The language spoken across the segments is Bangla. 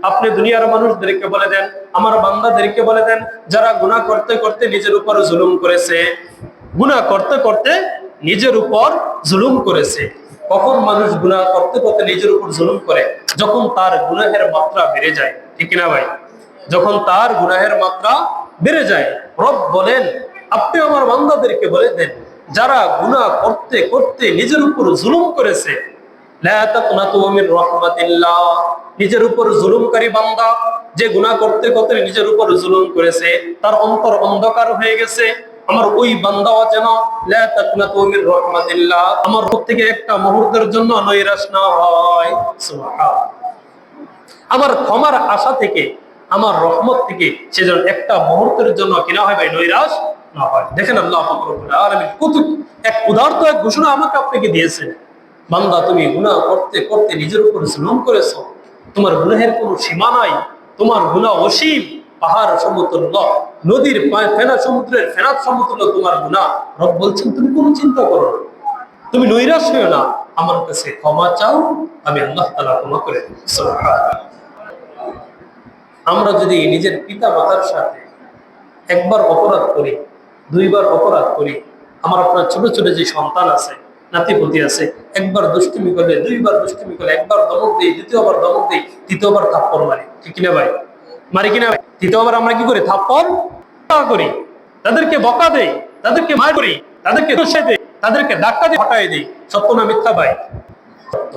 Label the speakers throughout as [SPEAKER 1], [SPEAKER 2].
[SPEAKER 1] আপনি দুনিয়ার মানুষদেরকে বলে দেন, আমার বান্দাদেরকে বলে দেন, যারা গুনাহ করতে করতে নিজের উপর জুলুম করেছে, গুনাহ করতে করতে নিজের উপর জুলুম করেছে। কখন মানুষ গুনাহ করতে করতে নিজের উপর জুলুম করে? যখন তার গুনাহের মাত্রা বেড়ে যায়, ঠিক না ভাই? যখন তার গুনাহের মাত্রা বেড়ে যায়, রব বলেন আপনি আমার বান্দাদেরকে বলে দেন, যারা গুনাহ করতে করতে নিজের উপর জুলুম করেছে, লা তাকনাতু মির রাহমাতিল্লাহ, নিজের উপর জুলুমকারী বান্দা যে গুনাহ করতে করতে নিজের উপর জুলুম করেছে, তার অন্তর অন্ধকার হয়ে গেছে, আমার ওই বান্দাও যেন লা তাকনাতু মির রাহমাতিল্লাহ, আমার রব থেকে একটা মুহূর্তের জন্য নৈরাশ না হয়। সুবহানাল্লাহ। আমার ক্ষমার আশা থেকে, আমার রহমত থেকে সেজন্য একটা মুহূর্তের জন্য কিনা হয় ভাই, নৈরাশ না হয়। দেখেন আল্লাহ পাক রব্বুল আলামিন কত এক উদারত এক ঘোষণা আমাকে আপনাকে দিয়েছেন। বান্দা, তুমি গুনাহ করতে করতে নিজের উপর জুলুম করেছো, তোমার গুনাহের কোনো সীমা নাই, তোমার গুনাহ অসীম, পাহাড় সমতুল্য, নদীর ফেনা সমুদ্রের ফেনাত সমতুল্য তোমার গুনাহ। রব বলছেন তুমি কোনো চিন্তা করো না, তুমি নৈরাশ হও না, আমার কাছে ক্ষমা চাও, আমি আল্লাহ তাআলা ক্ষমা করে দেব। সুবহানাল্লাহ। আমরা যদি নিজের পিতা মাতার সাথে একবার অপরাধ করি, দুইবার অপরাধ করি, আমার আপনার ছোট ছোট যে সন্তান আছে, নাতিপতি আছে, একবার দুষ্টুমি করলে, দুইবার দুষ্টুমি করলে, একবার ধমক দিই, দ্বিতীয়বার ধমক দিই, তৃতীয়বার থাপ্পড় মারি, ঠিক কিনা ভাই? মারি কিনা ভাই? তৃতীয়বার আমরা কি করি? থাপ্পড় করি, তাদেরকে বকা দেই, তাদেরকে মার করি, তাদেরকে দোষে দেই, তাদেরকে ধাক্কা দিয়ে হটাই দিই। সত্য না মিথ্যা ভাই? সত্য।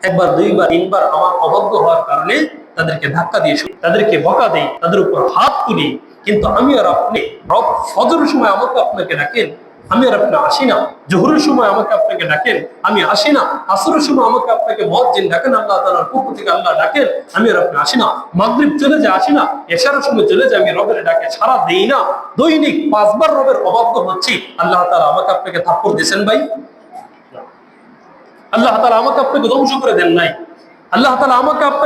[SPEAKER 1] একবার দুইবার তিনবার আমার অবজ্ঞ হওয়ার কারণে তাদেরকে ধাক্কা দিয়ে, তাদেরকে বকা দেই, তাদের উপর হাত তুলি, কিন্তু আমি আর আপনি, রব ফজরের সময় আমাকে আপনাকে ডাকেন, আমি আর আপনি আসি না। জোহরের সময় আমাকে আপনাকে ডাকেন, আমি আসি না। আসরের সময় আমাকে আপনাকে মুয়াজ্জিন ডাকেন, আল্লাহ তাআলার পক্ষ থেকে আল্লাহ ডাকেন, আমি আর আপনি আসি না। মাগরিব চলে যায়, আসি না। এশারের সময় চলে যায়, আমি রবের ডাকে সাড়া দেই না। দৈনিক 5 বার রবের অবাধ্য হচ্ছি, আল্লাহ তাআলা আমাকে আপনাকে থাপ্পড় দিয়েছেন ভাই? আল্লাহ তাআলা আমাকে আপনাকে ধ্বংস করে দেন নাই। আল্লাহ তাআলা আমাকে আপনাকে